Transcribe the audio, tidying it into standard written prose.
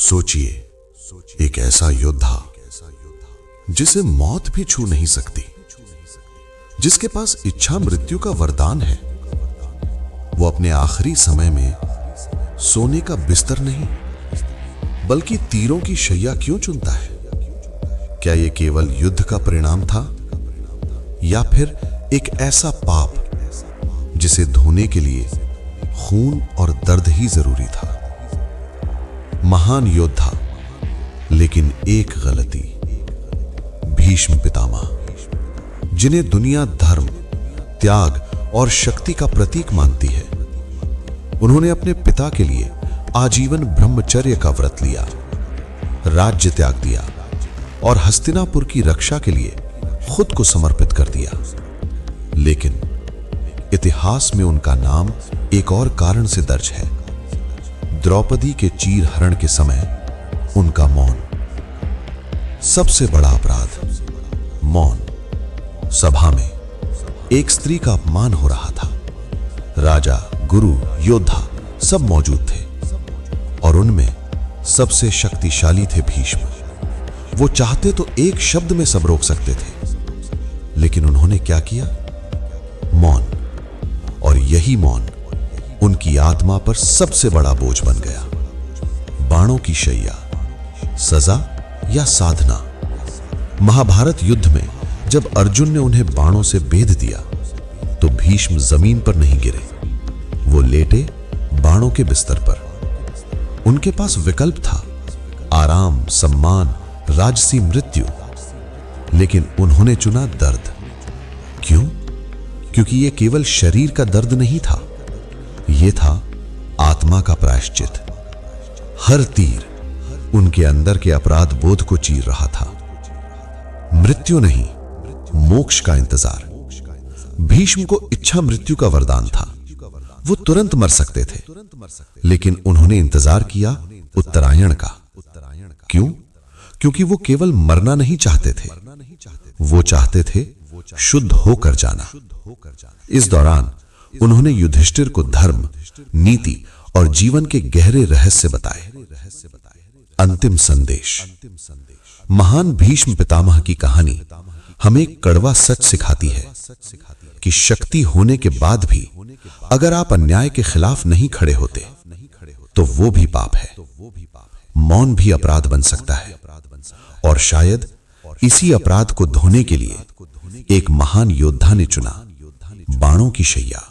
सोचिए, एक ऐसा योद्धा जिसे मौत भी छू नहीं सकती, जिसके पास इच्छा मृत्यु का वरदान है, वो अपने आखिरी समय में सोने का बिस्तर नहीं बल्कि तीरों की शैया क्यों चुनता है? क्या यह केवल युद्ध का परिणाम था या फिर एक ऐसा पाप जिसे धोने के लिए खून और दर्द ही जरूरी था? महान योद्धा, लेकिन एक गलती। भीष्म पितामह, जिन्हें दुनिया धर्म, त्याग और शक्ति का प्रतीक मानती है, उन्होंने अपने पिता के लिए आजीवन ब्रह्मचर्य का व्रत लिया, राज्य त्याग दिया और हस्तिनापुर की रक्षा के लिए खुद को समर्पित कर दिया। लेकिन इतिहास में उनका नाम एक और कारण से दर्ज है। द्रौपदी के चीर हरण के समय उनका मौन। सबसे बड़ा अपराध मौन। सभा में एक स्त्री का अपमान हो रहा था। राजा, गुरु, योद्धा सब मौजूद थे और उनमें सबसे शक्तिशाली थे भीष्म। वो चाहते तो एक शब्द में सब रोक सकते थे, लेकिन उन्होंने क्या किया? मौन। और यही मौन उनकी आत्मा पर सबसे बड़ा बोझ बन गया। बाणों की शैया, सजा या साधना? महाभारत युद्ध में जब अर्जुन ने उन्हें बाणों से बेध दिया तो भीष्म जमीन पर नहीं गिरे, वो लेटे बाणों के बिस्तर पर। उनके पास विकल्प था, आराम, सम्मान, राजसी मृत्यु, लेकिन उन्होंने चुना दर्द। क्यों? क्योंकि यह केवल शरीर का दर्द नहीं था, यह था आत्मा का प्रायश्चित। हर तीर उनके अंदर के अपराध बोध को चीर रहा था। मृत्यु नहीं, मोक्ष का इंतजार। भीष्म को इच्छा मृत्यु का वरदान था। वो तुरंत मर सकते थे, लेकिन उन्होंने इंतजार किया उत्तरायण का। क्यों? क्योंकि वो केवल मरना नहीं चाहते थे, वो चाहते थे शुद्ध होकर जाना। इस दौरान उन्होंने युधिष्ठिर को धर्म, नीति और जीवन के गहरे रहस्य बताए। अंतिम संदेश। महान भीष्म पितामह की कहानी हमें कड़वा सच सिखाती है कि शक्ति होने के बाद भी अगर आप अन्याय के खिलाफ नहीं खड़े होते तो वो भी पाप है। मौन भी अपराध बन सकता है, और शायद इसी अपराध को धोने के लिए एक महान योद्धा ने चुना बाणों की शैया।